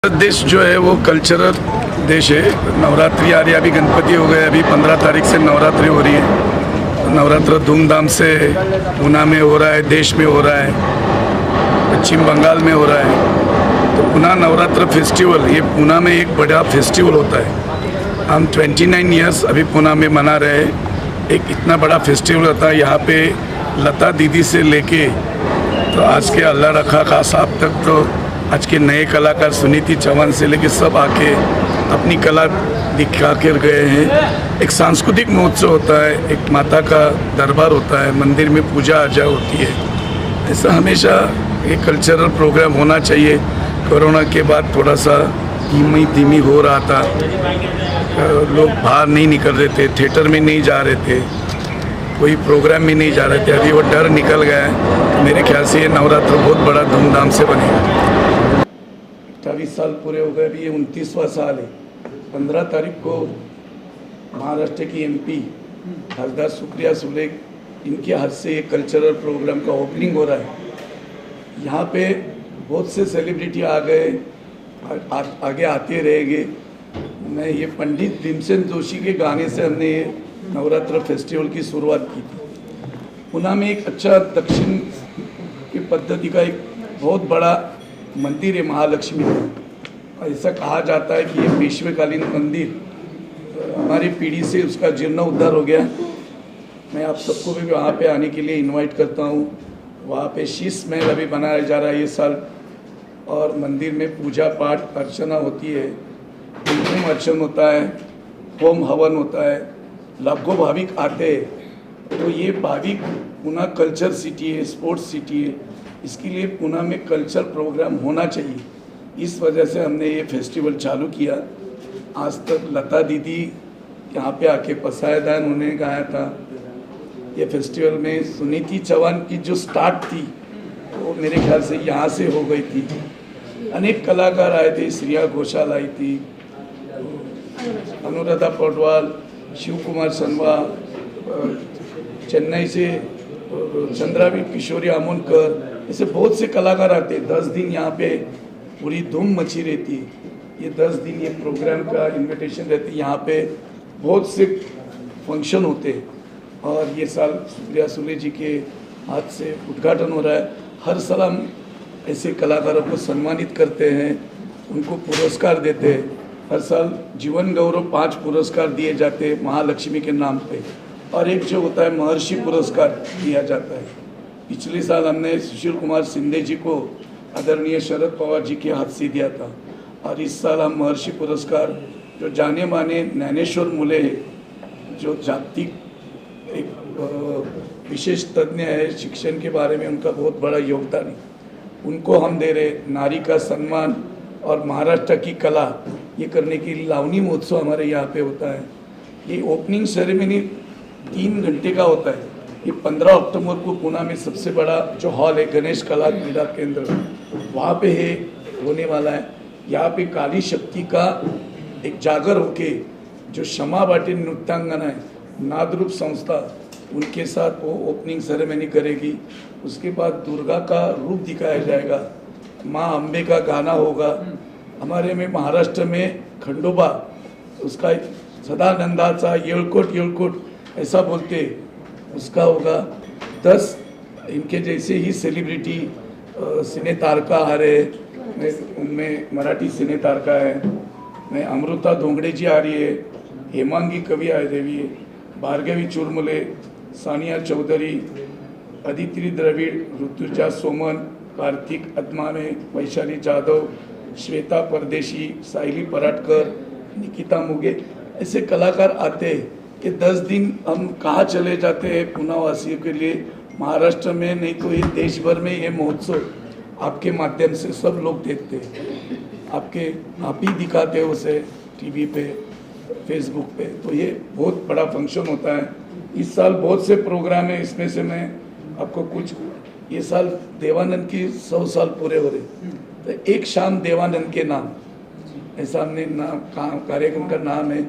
भारत देश जो है वो कल्चरल देश है। नवरात्रि आ रही है, अभी गणपति हो गए, अभी 15 तारीख से नवरात्रि हो रही है। नवरात्र धूमधाम से पूना में हो रहा है, देश में हो रहा है, पश्चिम बंगाल में हो रहा है। तो पूना नवरात्र फेस्टिवल, ये पूना में एक बड़ा फेस्टिवल होता है। हम 29 ईयर्स अभी पूना में मना रहे हैं। एक इतना बड़ा फेस्टिवल होता है। यहाँ पे लता दीदी से लेके तो आज के अल्लाह रखा खास साहब तक, तो आज के नए कलाकार सुनीति चौहान से लेके सब आके अपनी कला दिखा कर गए हैं। एक सांस्कृतिक महोत्सव होता है, एक माता का दरबार होता है, मंदिर में पूजा अर्चा होती है। ऐसा हमेशा एक कल्चरल प्रोग्राम होना चाहिए। कोरोना के बाद थोड़ा सा धीमी हो रहा था, लोग बाहर नहीं निकल रहे थे, थिएटर में नहीं जा रहे थे, कोई प्रोग्राम में नहीं जा रहे थे। अभी वो डर निकल गया है। तो मेरे ख्याल से ये नवरात्र बहुत बड़ा धूमधाम से बनेगा। 28 साल पूरे हो गए, अभी ये 29वां साल है। 15 तारीख को महाराष्ट्र की MP हरदास सुप्रिया सुले, इनके हाथ से ये कल्चरल प्रोग्राम का ओपनिंग हो रहा है। यहाँ पे बहुत से सेलिब्रिटी आ गए, आगे आते रहेंगे। मैं ये पंडित भीमसेन जोशी के गाने से हमने ये नवरात्र फेस्टिवल की शुरुआत की थी। पुणे में एक अच्छा दक्षिण की पद्धति का एक बहुत बड़ा मंदिर है, महालक्ष्मी का। ऐसा कहा जाता है कि ये पेशवेकालीन मंदिर हमारी पीढ़ी से उसका जीर्णोद्धार हो गया। मैं आप सबको भी वहाँ पे आने के लिए इनवाइट करता हूँ। वहाँ पे शीश महल अभी बनाया जा रहा है ये साल, और मंदिर में पूजा पाठ अर्चना होती है, कुमकुम अर्चन होता है, होम हवन होता है, लाखों भाविक आते हैं। तो ये भाविक पुणे कल्चर सिटी है, स्पोर्ट्स सिटी है, इसके लिए पुणे में कल्चर प्रोग्राम होना चाहिए। इस वजह से हमने ये फेस्टिवल चालू किया। आज तक लता दीदी यहाँ पे आके पसायदान उन्होंने गाया था। ये फेस्टिवल में सुनीति चौहान की जो स्टार्ट थी वो मेरे ख्याल से यहाँ से हो गई थी। अनेक कलाकार आए थे, श्रेया घोषाल आई थी, अनुराधा पौडवाल, शिव कुमार सनवा, चेन्नई से चंद्रावी किशोरी आमोनकर, ऐसे बहुत से कलाकार आते हैं। 10 दिन यहाँ पे पूरी धूम मची रहती है। ये 10 दिन ये प्रोग्राम का इनविटेशन रहती है। यहाँ पे बहुत से फंक्शन होते हैं, और ये साल सुप्रिया सुले जी के हाथ से उद्घाटन हो रहा है। हर साल हम ऐसे कलाकारों को सम्मानित करते हैं, उनको पुरस्कार देते हैं। हर साल जीवन गौरव 5 पुरस्कार दिए जाते हैं महालक्ष्मी के नाम पे, और एक जो होता है महर्षि पुरस्कार दिया जाता है। पिछले साल हमने सुशील कुमार शिंदे जी को आदरणीय शरद पवार जी के हाथ से दिया था, और इस साल हम महर्षि पुरस्कार जो जाने माने ज्ञानेश्वर मुले है, जो जागतिक एक विशेष तज्ञ है शिक्षण के बारे में, उनका बहुत बड़ा योगदान है, उनको हम दे रहे। नारी का सम्मान और महाराष्ट्र की कला ये करने के लिए लावनी महोत्सव हमारे यहाँ पे होता है। ये ओपनिंग सेरेमनी 3 घंटे का होता है। ये 15 अक्टूबर को पुणे में सबसे बड़ा जो हॉल है, गणेश कला क्रीड़ा केंद्र, वहाँ पे है होने वाला है। यहाँ पे काली शक्ति का एक जागर होके जो क्षमा बाटे नृत्यांगना है, नादरूप संस्था, उनके साथ वो ओपनिंग सेरेमनी करेगी। उसके बाद दुर्गा का रूप दिखाया जाएगा, माँ अम्बे का गाना होगा। हमारे में महाराष्ट्र में खंडोबा, उसका सदानंदाचा येळकोट येळकोट ऐसा बोलते, उसका होगा। 10 इनके जैसे ही सेलिब्रिटी सिने तारका आ रहे हैं। उनमें मराठी सिने तारका है, मैं अमृता धोंगड़े जी आ रही है, हेमांगी कवि आ रही है, भार्गवी चुरमुले, सानिया चौधरी, अदिति द्रविड़, ऋतुजा सोमन, कार्तिक अदमाने, वैशाली जाधव, श्वेता परदेशी, साइली पराटकर, निकिता मुगे, ऐसे कलाकार आते हैं कि 10 दिन हम कहाँ चले जाते हैं पुणे वासियों के लिए। महाराष्ट्र में नहीं तो ये देश भर में ये महोत्सव आपके माध्यम से सब लोग देखते हैं। आप ही दिखाते हो उसे टीवी पे, फेसबुक पे। तो ये बहुत बड़ा फंक्शन होता है। इस साल बहुत से प्रोग्राम है, इसमें से मैं आपको कुछ, ये साल देवानंद की 100 साल पूरे हो रहे, तो एक शाम देवानंद के नाम, ऐसा हमने नाम कार्यक्रम का नाम है।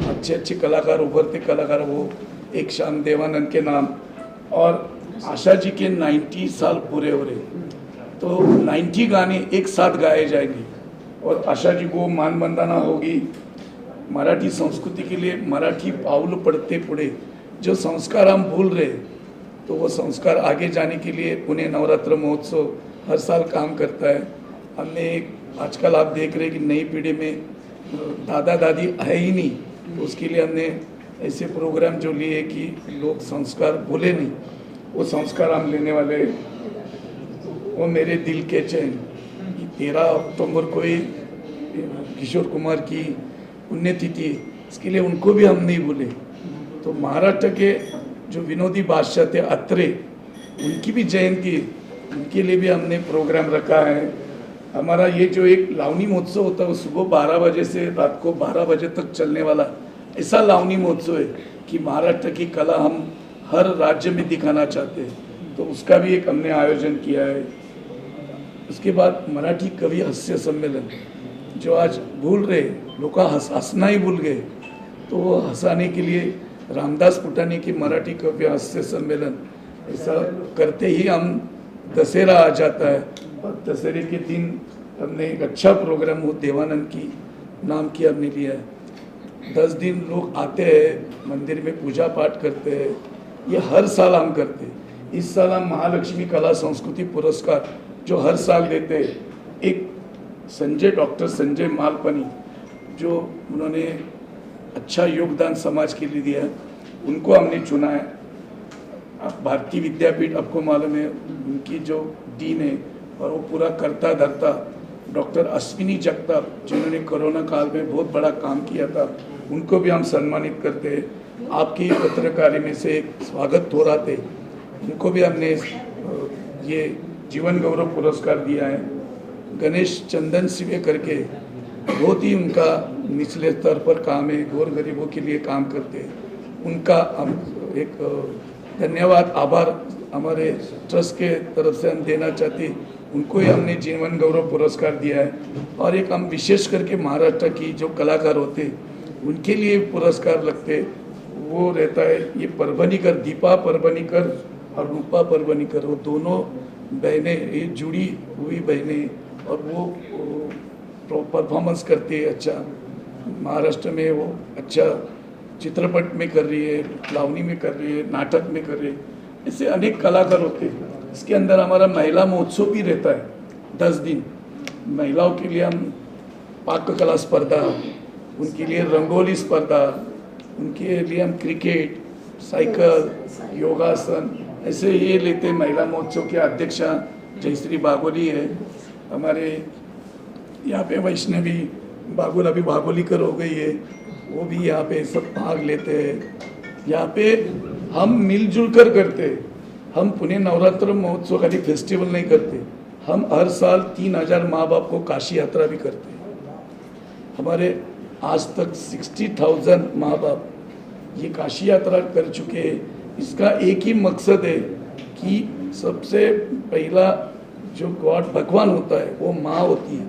अच्छे अच्छे कलाकार, उभरते कलाकार, वो एक शाम देवानंद के नाम। और आशा जी के 90 साल पूरे हो रहे, तो 90 गाने एक साथ गाए जाएंगे। और आशा जी को मानवंदना होगी। मराठी संस्कृति के लिए मराठी पाऊल पढ़ते पुढे जो संस्कार हम भूल रहे, तो वो संस्कार आगे जाने के लिए पुणे नवरात्र महोत्सव हर साल काम करता है। हमने आजकल आप देख रहे हैं कि नई पीढ़ी में दादा दादी है ही नहीं, तो उसके लिए हमने ऐसे प्रोग्राम जो लिए कि लोग संस्कार भूले नहीं, वो संस्कार हम लेने वाले। वो मेरे दिल के चैन 13 अक्टूबर को ही किशोर कुमार की पुण्यतिथि, इसके लिए उनको भी हम नहीं भूले। तो महाराष्ट्र के जो विनोदी बादशाह थे अत्रे, उनकी भी जयंती, उनके लिए भी हमने प्रोग्राम रखा है। हमारा ये जो एक लावनी महोत्सव होता है वो सुबह 12 बजे से रात को 12 बजे तक चलने वाला ऐसा लावनी महोत्सव है कि महाराष्ट्र की कला हम हर राज्य में दिखाना चाहते हैं, तो उसका भी एक हमने आयोजन किया है। उसके बाद मराठी कवि हास्य सम्मेलन जो आज भूल रहे लोग, हंसना ही भूल गए, तो वो हंसाने के लिए रामदास फुटाने की मराठी कवि हास्य सम्मेलन ऐसा करते ही हम दशहरा आ जाता है। और दशहरे के दिन हमने एक अच्छा प्रोग्राम वो देवानंद की नाम की हमने लिया है। 10 दिन लोग आते हैं मंदिर में पूजा पाठ करते हैं, ये हर साल हम करते हैं। इस साल हम महालक्ष्मी कला संस्कृति पुरस्कार जो हर साल देते हैं, एक डॉक्टर संजय मालपानी जो उन्होंने अच्छा योगदान समाज के लिए दिया है, उनको हमने चुना है। भारतीय विद्यापीठ आपको मालूम है, उनकी जो डीन है और वो पूरा करता धरता डॉक्टर अश्विनी जगताप जिन्होंने कोरोना काल में बहुत बड़ा काम किया था, उनको भी हम सम्मानित करते हैं। आपकी पत्रकारी में से एक स्वागत हो रहा थे, उनको भी हमने ये जीवन गौरव पुरस्कार दिया है। गणेश चंदन सिवे करके बहुत ही उनका निचले स्तर पर काम है, गौर गरीबों के लिए काम करते हैं, उनका हम एक धन्यवाद आभार हमारे ट्रस्ट के तरफ से हम देना चाहते, उनको ही हमने जीवन गौरव पुरस्कार दिया है। और एक हम विशेष करके महाराष्ट्र की जो कलाकार होते उनके लिए पुरस्कार लगते, वो रहता है ये परभनीकर, दीपा परभनीकर और रूपा परभनीकर, वो दोनों बहनें ये जुड़ी हुई बहनें, और वो परफॉर्मेंस करते हैं अच्छा। महाराष्ट्र में वो अच्छा चित्रपट में कर रही है, लावनी में कर रही है, नाटक में कर रही है, ऐसे अनेक कलाकार होते हैं। इसके अंदर हमारा महिला महोत्सव भी रहता है 10 दिन। महिलाओं के लिए हम पाककला स्पर्धा, उनके लिए रंगोली स्पर्धा, उनके लिए हम क्रिकेट, साइकिल, योगासन ऐसे ये लेते। महिला महोत्सव के अध्यक्षा जयश्री बागोली है हमारे यहाँ पे, वैष्णवी बागोल अभी बागोलीकर हो गई है, वो भी यहाँ पे सब भाग लेते हैं। यहाँ पे हम मिलजुल कर करते हैं। हम पुणे नवरात्र महोत्सव खाली फेस्टिवल नहीं करते, हम हर साल 3000 माँ बाप को काशी यात्रा भी करते हैं। हमारे आज तक 60,000 माँ बाप ये काशी यात्रा कर चुके हैं। इसका एक ही मकसद है कि सबसे पहला जो गॉड भगवान होता है वो माँ होती है,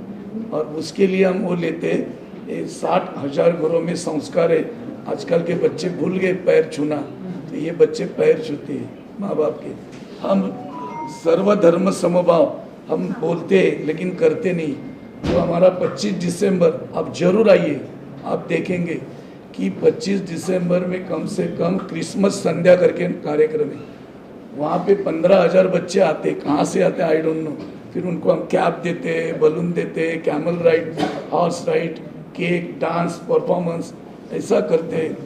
और उसके लिए हम वो लेते हैं। 60,000 घरों में संस्कार है। आजकल के बच्चे भूल गए पैर छूना, तो ये बच्चे पैर छूते हैं माँ बाप के। हम सर्वधर्म समभाव हम बोलते हैं लेकिन करते नहीं। तो हमारा 25 दिसंबर आप जरूर आइए, आप देखेंगे कि 25 दिसंबर में कम से कम क्रिसमस संध्या करके कार्यक्रम है। वहाँ पे 15,000 बच्चे आते, कहाँ से आते आई डोंट नो। फिर उनको हम कैप देते हैं, बलून देते हैं, camel ride, horse ride, cake, dance, performance ऐसा करते हैं।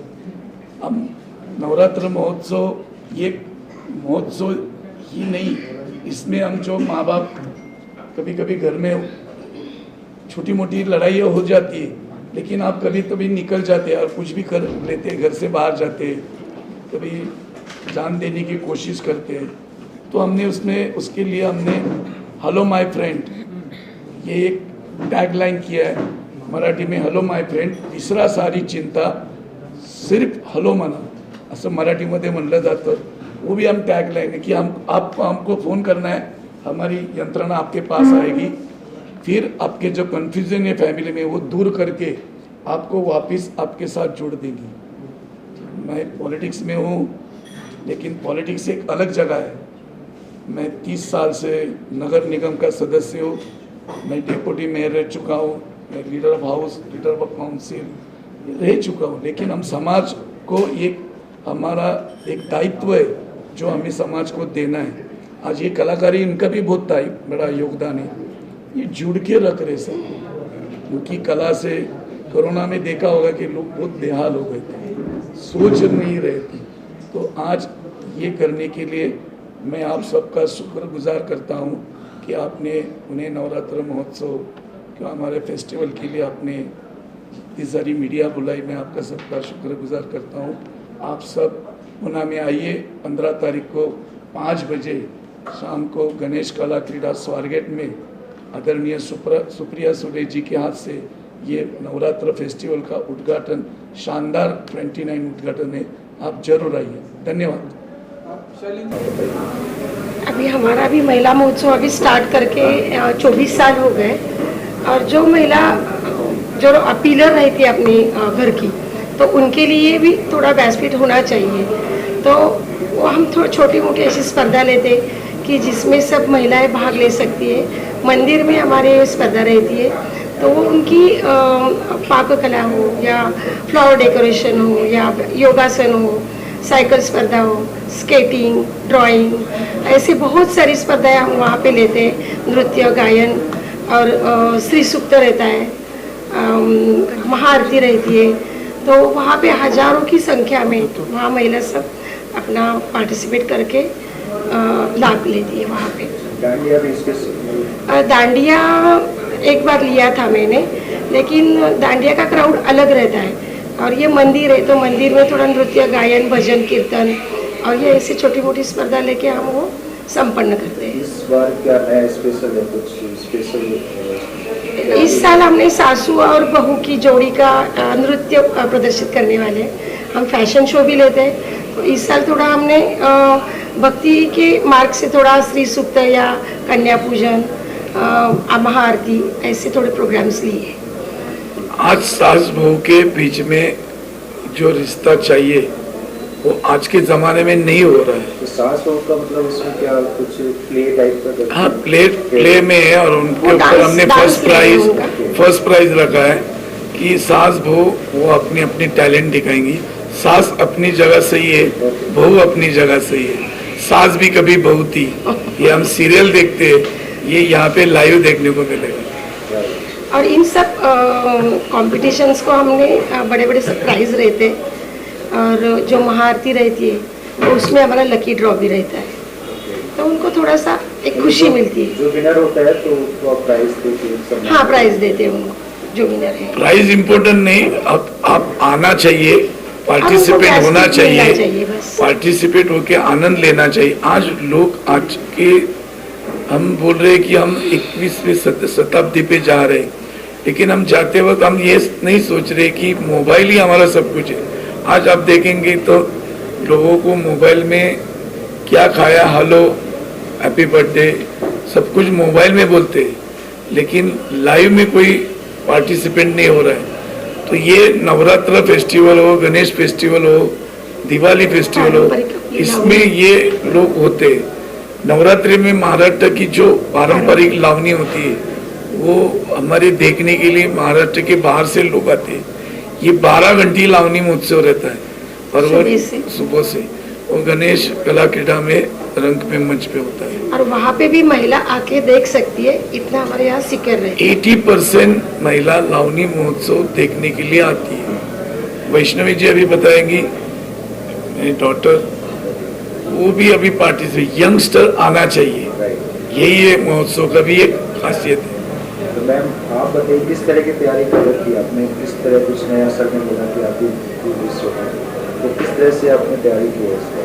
हम नवरात्र महोत्सव ये महोत्सव ही नहीं, इसमें हम जो माँ बाप कभी कभी घर में छोटी मोटी लड़ाइयाँ हो जाती है, लेकिन आप कभी कभी निकल जाते हैं और कुछ भी कर लेते हैं, घर से बाहर जाते हैं, कभी जान देने की कोशिश करते हैं। तो हमने उसमें उसके लिए हमने हेलो माय फ्रेंड ये एक टैगलाइन किया है मराठी में, हेलो माय फ्रेंड, तिसरा सारी चिंता सिर्फ हलो म्हणा असं मराठीमध्ये म्हणलं जातं। वो भी हम टैगलाइन है कि आपको हमको फ़ोन करना है, हमारी यंत्रणा आपके पास आएगी, फिर आपके जो कन्फ्यूजन है फैमिली में वो दूर करके आपको वापस आपके साथ जोड़ देंगी। मैं पॉलिटिक्स में हूँ, लेकिन पॉलिटिक्स एक अलग जगह है। मैं 30 साल से नगर निगम का सदस्य हूँ, मैं डिप्टी मेयर रह चुका हूँ, मैं leader of house, leader of council रह चुका हूँ, लेकिन हम समाज को एक हमारा एक दायित्व है जो हमें समाज को देना है। आज ये कलाकारी इनका भी बहुत बड़ा योगदान है, ये जुड़ के रख रहे सब, क्योंकि कला से कोरोना में देखा होगा कि लोग बहुत बेहाल हो गए थे, सोच नहीं रहे थे। तो आज ये करने के लिए मैं आप सबका शुक्रगुजार करता हूँ कि आपने उन्हें नवरात्र महोत्सव क्या हमारे फेस्टिवल के लिए आपने इतनी सारी मीडिया बुलाई। मैं आपका सबका शुक्रगुजार करता हूँ। आप सब पुणे में आइए, 15 तारीख को 5 बजे शाम को गणेश कला क्रीड़ा स्वारगेट में आदरणीय सुप्रिया सुले जी के हाथ से ये नवरात्र फेस्टिवल का उद्घाटन, शानदार 29 उद्घाटन है। आप जरूर आइए। धन्यवाद। अभी हमारा भी महिला महोत्सव अभी स्टार्ट करके 24 साल हो गए, और जो महिला जो पिलर रहती है अपनी घर की, तो उनके लिए भी थोड़ा बेनिफिट होना चाहिए। तो वो हम थोड़ी छोटी मोटी ऐसी स्पर्धा लेते कि जिसमें सब महिलाएं भाग ले सकती है। मंदिर में हमारे स्पर्धा रहती है, तो वो उनकी पाककला हो या फ्लावर डेकोरेशन हो या योगासन हो, साइकिल स्पर्धा हो, स्केटिंग, ड्राइंग, ऐसे बहुत सारी स्पर्धाएं हम वहाँ पे लेते हैं। नृत्य, गायन और श्री सूक्त रहता है, महाआरती रहती है। तो वहाँ पे हजारों की संख्या में वहाँ महिला सब अपना पार्टिसिपेट करके लाभ लेती है वहाँ पे। दांडिया एक बार लिया था मैंने, लेकिन दांडिया का क्राउड अलग रहता है, और ये मंदिर है तो मंदिर में थोड़ा नृत्य, गायन, भजन, कीर्तन और ये ऐसी छोटी मोटी स्पर्धा लेके हम वो संपन्न करते हैं। इस बार क्या नया स्पेशल है, कुछ स्पेशल? इस साल हमने सासू और बहू की जोड़ी का नृत्य प्रदर्शित करने वाले हैं। हम फैशन शो भी लेते हैं, तो इस साल थोड़ा हमने भक्ति के मार्ग से थोड़ा श्री सूक्त या कन्या पूजन, महाआरती, ऐसे थोड़े प्रोग्राम्स लिए। आज सास बहू के बीच में जो रिश्ता चाहिए वो आज के ज़माने में नहीं हो रहा है। तो सास बहू का मतलब इसमें क्या कुछ प्ले टाइप का? हाँ, प्ले में है, और उनके ऊपर हमने फर्स्ट प्राइज रखा है कि सास बहू वो अपनी अपनी टैलेंट दिखाएंगी। सास अपनी जगह सही है, बहू अपनी जगह सही है। सास भी कभी बहू थी, ये हम सीरियल देखते हैं, ये यहाँ पे लाइव देखने को मिलेगा। और इन सब कॉम्पिटिशन्स को हमने बड़े बड़े सरप्राइज रहते हैं, और जो महाआरती रहती है तो उसमें हमारा लकी ड्रॉ भी रहता है, तो उनको थोड़ा सा एक खुशी मिलती है। जो विनर होता है तो उसको प्राइज देते हैं? हाँ, प्राइज देते हैं उनको जो विनर है। प्राइज इम्पोर्टेंट नहीं, आप आना चाहिए, पार्टिसिपेट होना चाहिए, पार्टिसिपेट होके आनंद लेना चाहिए। आज लोग आज के हम बोल रहे हैं कि हम 21वीं शताब्दी पे जा रहे हैं, लेकिन हम जाते वक्त हम ये नहीं सोच रहे कि मोबाइल ही हमारा सब कुछ है। आज आप देखेंगे तो लोगों को मोबाइल में क्या खाया, हेलो, हैप्पी बर्थडे, सब कुछ मोबाइल में बोलते हैं, लेकिन लाइव में कोई पार्टिसिपेंट नहीं हो रहा है। तो ये नवरात्र फेस्टिवल हो, गणेश फेस्टिवल हो, दिवाली फेस्टिवल हो, इसमें ये लोग होते हैं। नवरात्रि में महाराष्ट्र की जो पारंपरिक लावनी होती है वो हमारे देखने के लिए महाराष्ट्र के बाहर से लोग आते हैं। ये 12 घंटे लावनी महोत्सव रहता है, और वो सुबह से वो गणेश कला क्रीड़ा में रंग पे मंच पे होता है, और वहाँ पे भी महिला आके देख सकती है, इतना हमारे यहाँ सिक्योर है। 80% महिला लावनी महोत्सव देखने के लिए आती है। वैष्णवी जी अभी बताएंगी, मेरी डॉटर, वो भी अभी पार्टिसिपेट, यंगस्टर आना चाहिए, यही है महोत्सव का भी एक खासियत है। तो मैम आप बताइए किस तरह की तैयारी कर रखी है आपने, किस तरह कुछ नया सर ने बोला कि आप तो किस तरह से आपने तैयारी की है इसका?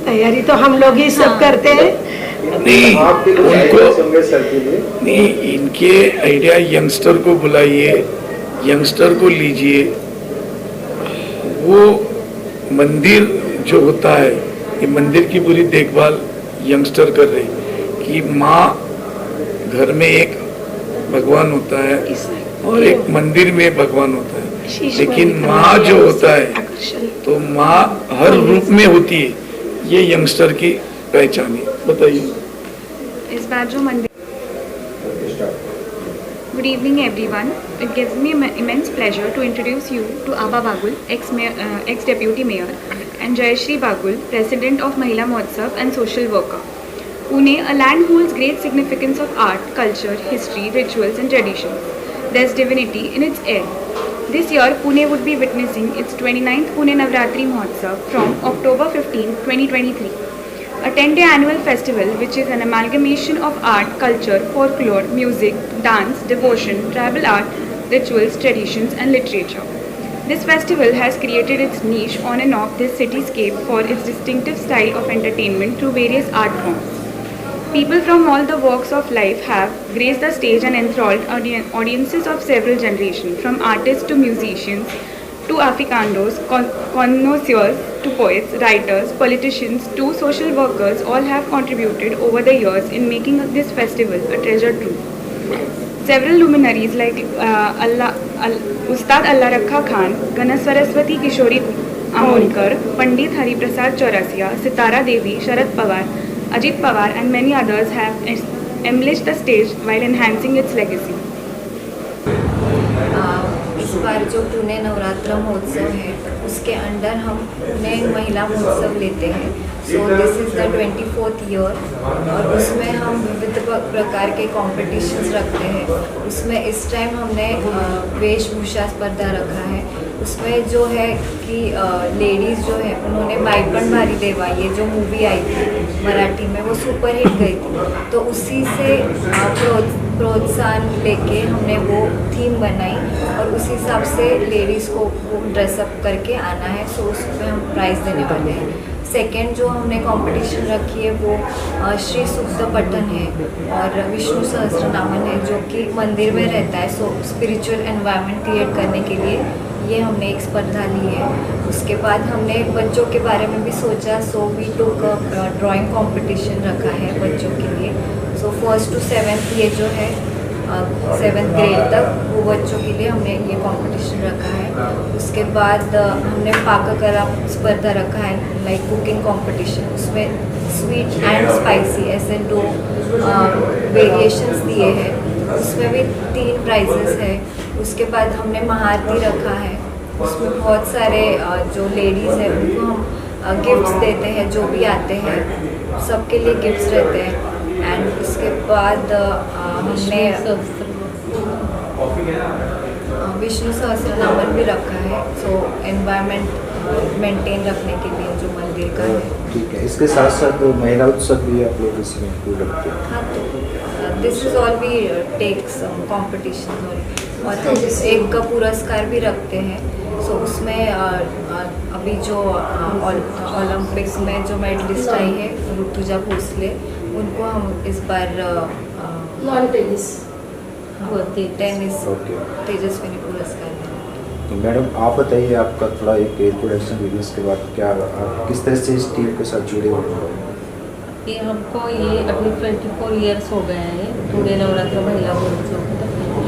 तैयारी तो हम लोग ही सब करते हैं। नहीं, उनको सर के लिए नहीं, इनके आइडिया यंगस्टर को बुलाइए, यंगस्टर को लीजिए। वो मंदिर जो होता है, ये मंदिर की पूरी देखभाल यंगस्टर कर रहे हैं कि माँ घर में एक भगवान होता है और एक मंदिर में भगवान होता है, लेकिन माँ जो होता है तो माँ हर रूप में होती है। ये यंगस्टर की पहचान है। बताइए इस बार जो मंदिर Good evening, everyone. It gives me immense pleasure to introduce you to Aba Bagul, ex-deputy mayor, and Jayashri Bagul, president of Mahila Mahotsav and social worker. Pune, a land holds great significance of art, culture, history, rituals, and traditions. There's divinity in its air. This year, Pune would be witnessing its 29th Pune Navratri Mahotsav from October 15, 2023. A 10-day annual festival which is an amalgamation of art, culture, folklore, music, dance, devotion, tribal art, rituals, traditions and literature. This festival has created its niche on and off this cityscape for its distinctive style of entertainment through various art forms. People from all the walks of life have graced the stage and enthralled audiences of several generations, from artists to musicians, to Africandos, connoisseurs, to poets, writers, politicians, to social workers, all have contributed over the years in making this festival a treasure trove. Several luminaries like Ustad Allah Rakha Khan, Ganaswaraswati Kishori Amolkar, Pandit Hari Prasad Chaurasia, Sitara Devi, Sharad Pawar, Ajit Pawar and many others have embellished the stage while enhancing its legacy. इस बार जो पुणे नवरात्र महोत्सव है उसके under हम पुणे महिला महोत्सव लेते हैं. So this is the 24th year और उसमें हम विविध प्रकार के कॉम्पिटिशन्स रखते हैं. उसमें इस टाइम हमने वेशभूषा स्पर्धा रखा है. उसमें जो है कि लेडीज़ जो है उन्होंने बाईपण भारी देवा, ये जो मूवी आई थी मराठी में, वो सुपर हिट गई थी. तो उसी से प्रोत्साहन लेके हमने वो थीम बनाई और उस हिसाब से लेडीज़ को वो ड्रेसअप करके आना है. सो उसमें हम प्राइज़ देने वाले हैं. सेकेंड जो हमने कंपटीशन रखी है वो श्री सूक्त पठन है और विष्णु सहस्त्रनामन है, जो कि मंदिर में रहता है. सो स्पिरिचुअल एनवायरनमेंट क्रिएट करने के लिए ये हमने एक स्पर्धा ली है. उसके बाद हमने बच्चों के बारे में भी सोचा. So we took drawing competition रखा है बच्चों के लिए. सो 1st to 7th ये जो है 7th ग्रेड तक वो बच्चों के लिए हमने ये कंपटीशन रखा है. उसके बाद हमने पाककला स्पर्धा रखा है, लाइक कुकिंग कंपटीशन. उसमें स्वीट एंड स्पाइसी ऐसे 2 वेरिएशंस दिए हैं. उसमें भी 3 प्राइजेस है. उसके बाद हमने महाआरती रखा है. उसमें बहुत सारे जो लेडीज़ हैं उनको हम गिफ्ट्स देते हैं. जो भी आते हैं सबके लिए गिफ्ट्स रहते हैं. एंड उसके बाद हमने विष्णु सहस्त्रनामन भी रखा है. सो एनवायरनमेंट मेंटेन रखने के लिए जो मंदिर का है. ठीक है. इसके साथ साथ महिला उत्सव भी आप लोग इसमें इंक्लूड रखते हैं. हाँ, तो this is all we take some competition और हम एक का पुरस्कार भी रखते हैं. सो उसमें अभी जो ओलंपिक्स में जो मेडलिस्ट आई है ऋतुजा भोसले, उनको हम इस बार लॉन टेनिस टेनिस तेजस्विनी पुरस्कार देंगे. तो मैडम आप बताइए, आपका थोड़ा एक इंट्रोडक्शन वीडियोस के बाद क्या आप किस तरह से इस टीम के साथ जुड़े हुए हैं? कि हमको ये अभी 24 ईयर्स हो गए हैं पुणे नवरात्र महिला महोत्सव.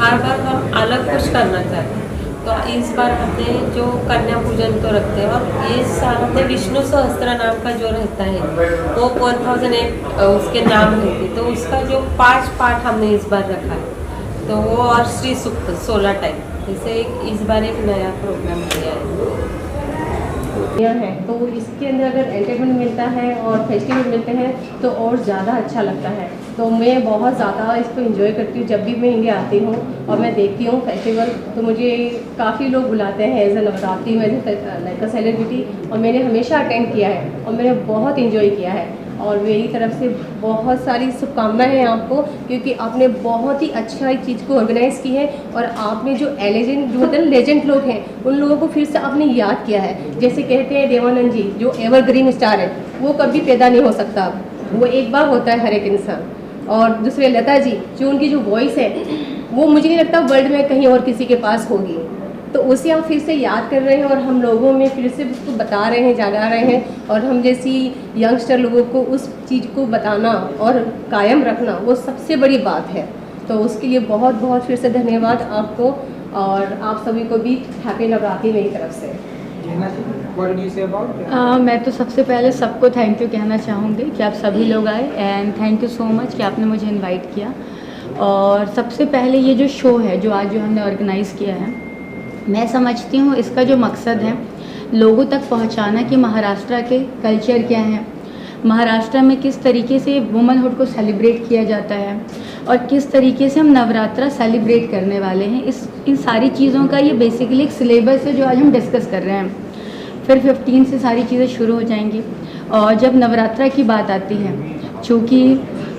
हर बार हम अलग कुछ करना चाहते हैं. तो इस बार हमने जो कन्या पूजन तो रखते हैं और इस साल हमने विष्णु सहस्त्र नाम का जो रहता है वो 1008 उसके नाम रहते, तो उसका जो 5 पाठ हमने इस बार रखा है. तो वो और श्री सूक्त 16 टाइम जैसे इस बार एक नया प्रोग्राम किया है. तो इसके अंदर अगर एंटरटेनमेंट मिलता है और फेस्टिवल मिलते हैं तो और ज़्यादा अच्छा लगता है. तो मैं बहुत ज़्यादा इसको एंजॉय करती हूँ. जब भी मैं इंडिया आती हूँ और मैं देखती हूँ फेस्टिवल, तो मुझे काफ़ी लोग बुलाते हैं एज ए नवरात्रि में लाइक अ सेलिब्रिटी, और मैंने हमेशा अटेंड किया है और मैंने बहुत एंजॉय किया है. और मेरी तरफ से बहुत सारी शुभकामनाएं हैं आपको, क्योंकि आपने बहुत ही अच्छा इस चीज़ को ऑर्गेनाइज़ की है और आपने जो एलिजेंट जो होते हैं लेजेंड लोग हैं उन लोगों को फिर से आपने याद किया है. जैसे कहते हैं देवानंद जी जो एवरग्रीन स्टार है वो कभी पैदा नहीं हो सकता. वो एक बार होता है हर एक इंसान. और दूसरे लता जी जो उनकी जो वॉइस है वो मुझे नहीं लगता वर्ल्ड में कहीं और किसी के पास होगी. तो उसे हम फिर से याद कर रहे हैं और हम लोगों में फिर से उसको बता रहे हैं, जगा रहे हैं. और हम जैसी यंगस्टर लोगों को उस चीज़ को बताना और कायम रखना वो सबसे बड़ी बात है. तो उसके लिए बहुत बहुत फिर से धन्यवाद आपको और आप सभी को भी हैप्पी नवरात्रि मेरी तरफ से. मैं तो सबसे पहले सबको थैंक यू कहना चाहूँगी कि आप सभी लोग आए, and thank you so much कि आपने मुझे इनवाइट किया. और सबसे पहले ये जो शो है जो आज जो हमने ऑर्गेनाइज़ किया है, मैं समझती हूँ इसका जो मकसद है लोगों तक पहुँचाना कि महाराष्ट्र के कल्चर क्या है, महाराष्ट्र में किस तरीके से वुमनहुड को सेलिब्रेट किया जाता है और किस तरीके से हम नवरात्रा सेलिब्रेट करने वाले हैं। इन सारी चीज़ों का ये बेसिकली एक सिलेबस है जो आज हम डिस्कस कर रहे हैं। फिर 15 से सारी चीज़ें शुरू हो जाएंगी। और जब नवरात्रा की बात आती है, चूँकि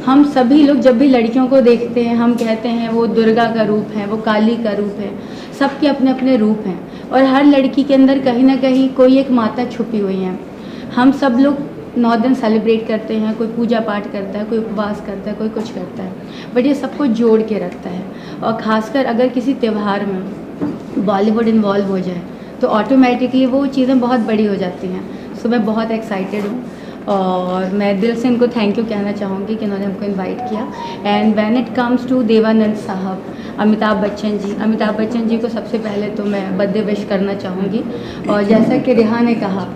हम सभी लोग जब भी लड़कियों को देखते हैं हम कहते हैं वो दुर्गा का रूप है, वो काली का रूप है, सबके अपने अपने रूप हैं और हर लड़की के अंदर कहीं ना कहीं कोई एक माता छुपी हुई है। हम सब लोग 9 दिन सेलिब्रेट करते हैं, कोई पूजा पाठ करता है, कोई उपवास करता है, कोई कुछ करता है, बट ये सबको जोड़ के रखता है। और ख़ासकर अगर किसी त्यौहार में बॉलीवुड इन्वॉल्व हो जाए तो ऑटोमेटिकली वो चीज़ें बहुत बड़ी हो जाती हैं। सो मैं बहुत एक्साइटेड हूँ और मैं दिल से इनको थैंक यू कहना चाहूँगी कि इन्होंने हमको इनवाइट किया। And when it comes to Devanand साहब, अमिताभ बच्चन जी को सबसे पहले तो मैं बर्थडे विश करना चाहूँगी। और जैसा कि रिहा ने कहा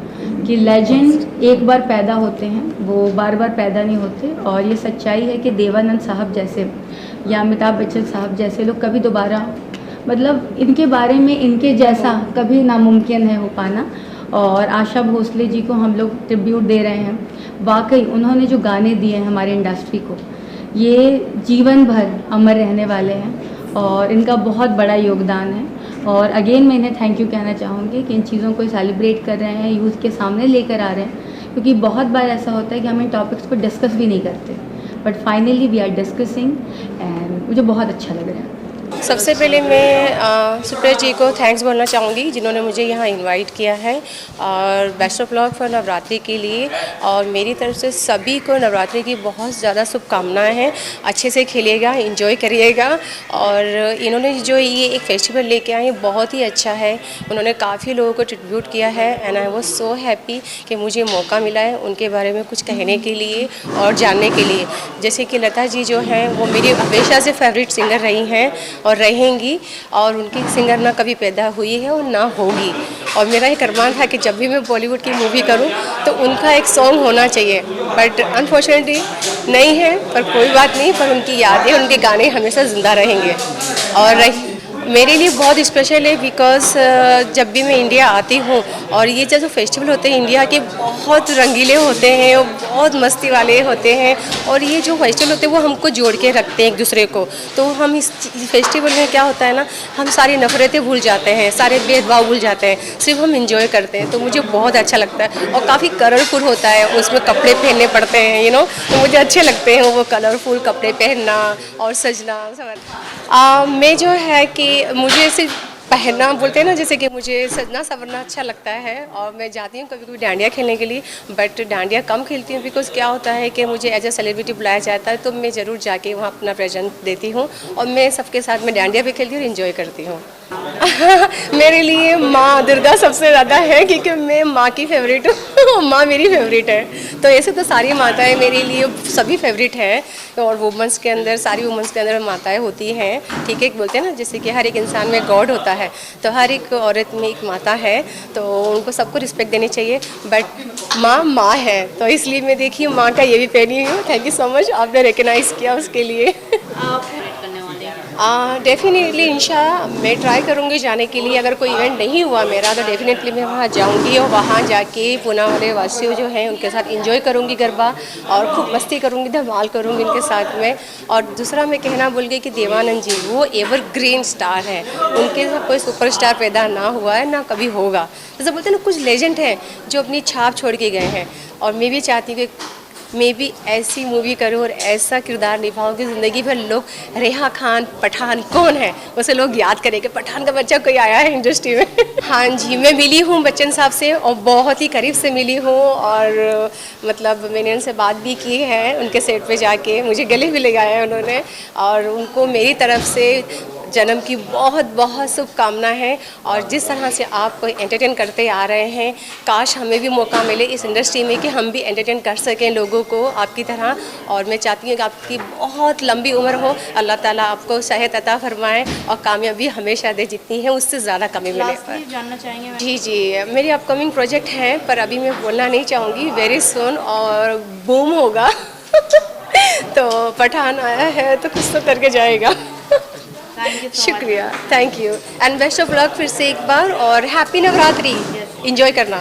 कि लेजेंड एक बार पैदा होते हैं, वो बार बार पैदा नहीं होते। और ये सच्चाई है कि देवानंद साहब जैसे या अमिताभ बच्चन साहब जैसे लोग कभी दोबारा, मतलब इनके बारे में इनके जैसा कभी नामुमकिन है हो पाना। और आशा भोसले जी को हम लोग ट्रिब्यूट दे रहे हैं। वाकई उन्होंने जो गाने दिए हैं हमारे इंडस्ट्री को, ये जीवन भर अमर रहने वाले हैं और इनका बहुत बड़ा योगदान है। और अगेन मैं इन्हें थैंक यू कहना चाहूँगी कि इन चीज़ों को सेलिब्रेट कर रहे हैं, यूथ के सामने लेकर आ रहे हैं। क्योंकि बहुत बार ऐसा होता है कि हम इन टॉपिक्स को डिस्कस भी नहीं करते, but finally we are discussing and मुझे बहुत अच्छा लग रहा है। सबसे पहले मैं सुप्रिया जी को थैंक्स बोलना चाहूँगी जिन्होंने मुझे यहाँ इनवाइट किया है और best of luck for Navratri के लिए। और मेरी तरफ से सभी को नवरात्रि की बहुत ज़्यादा शुभकामनाएं हैं। अच्छे से खेलिएगा, एंजॉय करिएगा। और इन्होंने जो ये एक फेस्टिवल लेके आए बहुत ही अच्छा है। उन्होंने काफ़ी लोगों को ट्रिब्यूट किया है and I was so happy कि मुझे मौका मिला है उनके बारे में कुछ कहने के लिए और जानने के लिए। जैसे कि लता जी जो हैं वो मेरी हमेशा से फेवरेट सिंगर रही हैं और रहेंगी, और उनकी सिंगर ना कभी पैदा हुई है और ना होगी। और मेरा एक अरमान था कि जब भी मैं बॉलीवुड की मूवी करूं तो उनका एक सॉन्ग होना चाहिए, बट अनफॉर्चुनेटली नहीं है। पर कोई बात नहीं, पर उनकी यादें, उनके गाने हमेशा ज़िंदा रहेंगे। और मेरे लिए बहुत स्पेशल है बिकॉज जब भी मैं इंडिया आती हूँ और ये जो फेस्टिवल होते हैं इंडिया के बहुत रंगीले होते हैं, बहुत मस्ती वाले होते हैं। और ये जो फेस्टिवल होते हैं वो हमको जोड़ के रखते हैं एक दूसरे को। तो हम इस फेस्टिवल में क्या होता है ना, हम सारी नफरतें भूल जाते हैं, सारे भेदभाव भूल जाते हैं, सिर्फ हम इंजॉय करते हैं। तो मुझे बहुत अच्छा लगता है और काफ़ी कलरफुल होता है, उसमें कपड़े पहनने पड़ते हैं तो मुझे अच्छे लगते हैं वो कलरफुल कपड़े पहनना और सजना सब। मैं जो है कि मुझे ऐसे पहनना बोलते हैं ना, जैसे कि मुझे सजना सवरना अच्छा लगता है और मैं जाती हूँ कभी कभी डांडिया खेलने के लिए, बट डांडिया कम खेलती हूँ बिकॉज क्या होता है कि मुझे एज ए सेलिब्रिटी बुलाया जाता है तो मैं ज़रूर जाके वहाँ अपना प्रेजेंट देती हूँ और मैं सबके साथ में डांडिया भी खेलती हूँ और इन्जॉय करती हूँ। मेरे लिए माँ दुर्गा सबसे ज़्यादा है क्योंकि मैं माँ की फेवरेट हूँ, माँ मेरी फेवरेट है। तो ऐसे तो सारी माताएं मेरे लिए सभी फेवरेट है और वुमेंस के अंदर, सारी वुमेंस के अंदर माताएं होती हैं, ठीक है। बोलते हैं ना जैसे कि हर एक इंसान में गॉड होता है, तो हर एक औरत में एक माता है, तो उनको सबको रिस्पेक्ट देनी चाहिए। बट माँ है, तो इसलिए मैं देखिए माँ का ये भी पहनी हूँ। थैंक यू सो मच, आपने रिकग्नाइज़ किया उसके लिए। डेफिनेटली इंशाल्लाह मैं ट्राई करूँगी जाने के लिए। अगर कोई इवेंट नहीं हुआ मेरा तो डेफिनेटली मैं वहाँ जाऊँगी और वहाँ जाके पुणे वाले वासियों जो हैं उनके साथ एंजॉय करूँगी गरबा और खूब मस्ती करूँगी, धमाल करूँगी उनके साथ में। और दूसरा मैं कहना भूल गई कि देवानंद जी वो एवरग्रीन स्टार है, उनके साथ कोई सुपरस्टार पैदा ना हुआ है ना कभी होगा। जैसे बोलते हैं ना कुछ लेजेंड हैं जो अपनी छाप छोड़ के गए हैं, और मैं भी चाहती हूँ कि मैं भी ऐसी मूवी करूं और ऐसा किरदार निभाऊं कि ज़िंदगी भर लोग रेहा खान पठान कौन है उसे लोग याद करेंगे, पठान का बच्चा कोई आया है इंडस्ट्री में। हाँ जी, मैं मिली हूँ बच्चन साहब से और बहुत ही करीब से मिली हूँ और मतलब मैंने उनसे बात भी की है, उनके सेट पे जाके मुझे गले भी लगाया है उन्होंने। और उनको मेरी तरफ से जन्म की बहुत बहुत शुभकामना है। और जिस तरह से आप एंटरटेन करते आ रहे हैं, काश हमें भी मौका मिले इस इंडस्ट्री में कि हम भी एंटरटेन कर सकें लोगों को आपकी तरह। और मैं चाहती हूँ कि आपकी बहुत लंबी उम्र हो, अल्लाह ताला आपको सेहत अता फरमाए और कामयाबी हमेशा दे, जितनी है उससे ज़्यादा कमी मिले। जानना चाहेंगे जी, मेरी अपकमिंग प्रोजेक्ट है पर अभी मैं बोलना नहीं चाहूँगी, वेरी सून और बूम होगा। तो पठान आया है तो कुछ तो करके जाएगा। शुक्रिया, thank you and best of luck फिर से एक बार, और हैप्पी नवरात्रि, एंजॉय करना।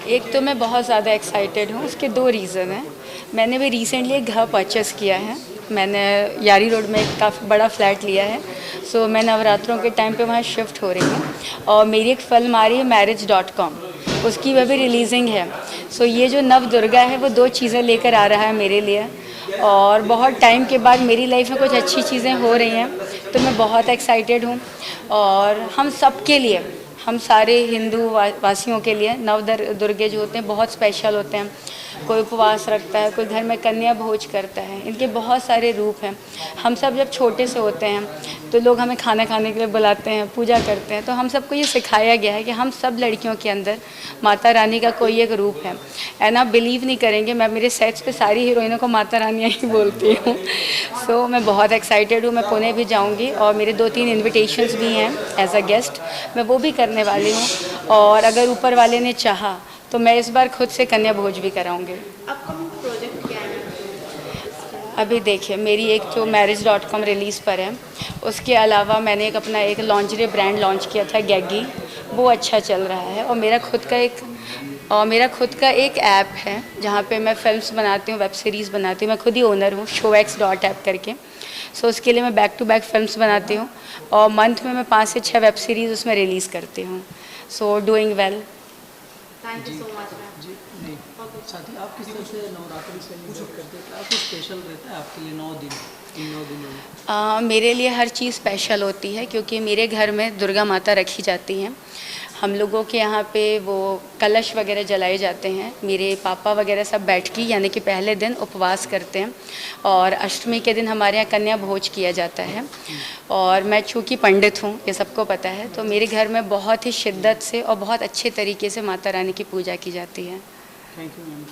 एक तो मैं बहुत ज़्यादा एक्साइटेड हूँ, उसके 2 रीज़न हैं। मैंने भी रिसेंटली एक घर परचेस किया है, मैंने यारी रोड में एक काफ़ी बड़ा फ्लैट लिया है। सो मैं नवरात्रों के टाइम पे वहाँ शिफ्ट हो रही हूँ, और मेरी एक फ़िल्म आ रही है marriage.com, उसकी वह भी रिलीजिंग है। सो ये जो नव दुर्गा है वो 2 चीज़ें लेकर आ रहा है मेरे लिए, और बहुत टाइम के बाद मेरी लाइफ में कुछ अच्छी चीज़ें हो रही हैं, तो मैं बहुत एक्साइटेड हूँ। और हम सब के लिए, हम सारे हिंदू वासियों के लिए नव दुर्गे जो होते हैं बहुत स्पेशल होते हैं। कोई उपवास रखता है, कोई घर में कन्या भोज करता है, इनके बहुत सारे रूप हैं। हम सब जब छोटे से होते हैं तो लोग हमें खाना खाने के लिए बुलाते हैं, पूजा करते हैं, तो हम सबको ये सिखाया गया है कि हम सब लड़कियों के अंदर माता रानी का कोई एक रूप है। एंड आप बिलीव नहीं करेंगे, मैं मेरे सेट्स पे सारी हीरोइनों को माता रानी ही बोलती हूँ। सो मैं बहुत एक्साइटेड हूँ, मैं पुणे भी जाऊँगी, और मेरे 2-3 इन्विटेशंस भी हैं एज अ गेस्ट, मैं वो भी करने वाली हूँ। और अगर ऊपर वाले ने चाहा तो मैं इस बार खुद से कन्या भोज भी कराऊंगी। प्रोजेक्ट क्या है? अभी देखिए, मेरी एक जो marriage.com रिलीज़ पर है, उसके अलावा मैंने एक अपना एक लॉन्जरी ब्रांड लॉन्च किया था गैगी, वो अच्छा चल रहा है। और मेरा खुद का एक ऐप है जहाँ पे मैं फिल्म्स बनाती हूँ, वेब सीरीज़ बनाती हूँ, मैं खुद ही ओनर हूँ, showx.app करके। सो उसके लिए मैं बैक टू बैक फिल्म्स बनाती हूँ, और मंथ में मैं 5 से 6 वेब सीरीज़ उसमें रिलीज़ करती हूँ। So doing well. Thank you so much ma'am. जी नहीं, साथी आप किस तरह से नवरात्रि सेलिब्रेट करते हैं? क्या कुछ स्पेशल रहता है आपके लिए 9 दिन, इन 9 दिनों में? मेरे लिए हर चीज़ स्पेशल होती है, क्योंकि मेरे घर में दुर्गा माता रखी जाती हैं। हम लोगों के यहाँ पे वो कलश वगैरह जलाए जाते हैं। मेरे पापा वगैरह सब बैठकी यानी कि पहले दिन उपवास करते हैं, और अष्टमी के दिन हमारे यहाँ कन्या भोज किया जाता है। और मैं चूँकि पंडित हूँ, ये सबको पता है, तो मेरे घर में बहुत ही शिद्दत से और बहुत अच्छे तरीके से माता रानी की पूजा की जाती है। Thank you ma'am,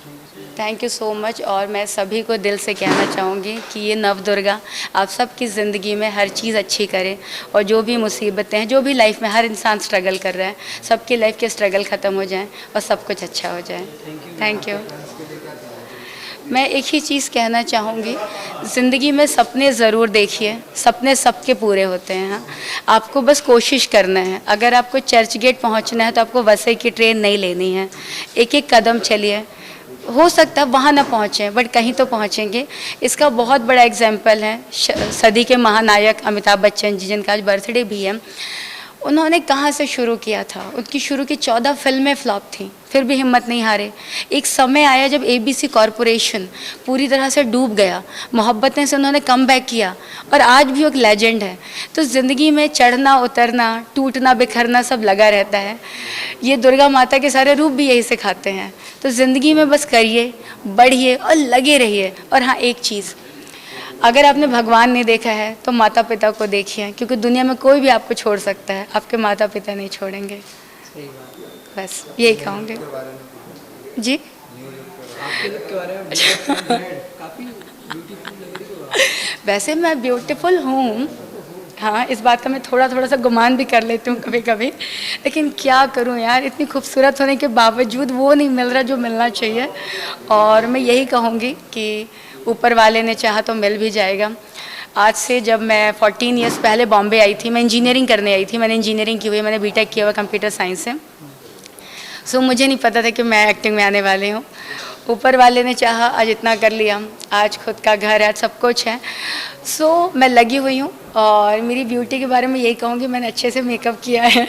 thank you so much. और मैं सभी को दिल से कहना चाहूँगी कि ये नव दुर्गा आप सबकी ज़िंदगी में हर चीज़ अच्छी करे, और जो भी मुसीबतें हैं, जो भी लाइफ में हर इंसान स्ट्रगल कर रहा है, सबकी लाइफ के स्ट्रगल ख़त्म हो जाएं और सब कुछ अच्छा हो जाए। Thank you. मैं एक ही चीज़ कहना चाहूँगी, ज़िंदगी में सपने ज़रूर देखिए, सपने सबके पूरे होते हैं। हाँ, आपको बस कोशिश करना है। अगर आपको चर्च गेट पहुँचना है तो आपको वसई की ट्रेन नहीं लेनी है, एक एक कदम चलिए। हो सकता है वहाँ ना पहुँचें, बट कहीं तो पहुँचेंगे। इसका बहुत बड़ा एग्जाम्पल है सदी के महानायक अमिताभ बच्चन जी, जिनका आज बर्थडे भी है। उन्होंने कहाँ से शुरू किया था? उनकी शुरू की 14 फिल्में फ्लॉप थी, फिर भी हिम्मत नहीं हारे। एक समय आया जब ABC कॉरपोरेशन पूरी तरह से डूब गया, मोहब्बतें से उन्होंने कम बैक किया, और आज भी एक लेजेंड है। तो ज़िंदगी में चढ़ना उतरना, टूटना बिखरना सब लगा रहता है। ये दुर्गा माता के सारे रूप भी यही सिखाते हैं। तो ज़िंदगी में बस करिए, बढ़िए और लगे रहिए। और हाँ, एक चीज़, अगर आपने भगवान नहीं देखा है तो माता पिता को देखिए, क्योंकि दुनिया में कोई भी आपको छोड़ सकता है, आपके माता पिता नहीं छोड़ेंगे। बस यही कहूँगे जी। आपके लुक के बारे में काफ़ी ब्यूटीफुल लग रही हो। वैसे मैं ब्यूटीफुल हूँ, हाँ, इस बात का मैं थोड़ा सा गुमान भी कर लेती हूँ कभी कभी, लेकिन क्या करूँ यार, इतनी खूबसूरत होने के बावजूद वो नहीं मिल रहा जो मिलना चाहिए। और मैं यही कहूँगी कि ऊपर वाले ने चाहा तो मिल भी जाएगा। आज से जब मैं 14 ईयर्स पहले बॉम्बे आई थी, मैं इंजीनियरिंग करने आई थी। मैंने इंजीनियरिंग की हुई है, मैंने बीटेक किया हुआ कंप्यूटर साइंस से। सो मुझे नहीं पता था कि मैं एक्टिंग में आने वाली हूँ। ऊपर वाले ने चाहा, आज इतना कर लिया, आज खुद का घर है, आज सब कुछ है। सो मैं लगी हुई हूँ। और मेरी ब्यूटी के बारे में यही कहूँगी, मैंने अच्छे से मेकअप किया है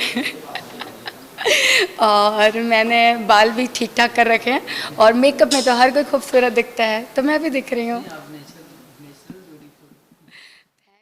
और मैंने बाल भी ठीक ठाक कर रखे हैं, और मेकअप में तो हर कोई खूबसूरत दिखता है, तो मैं भी दिख रही हूँ।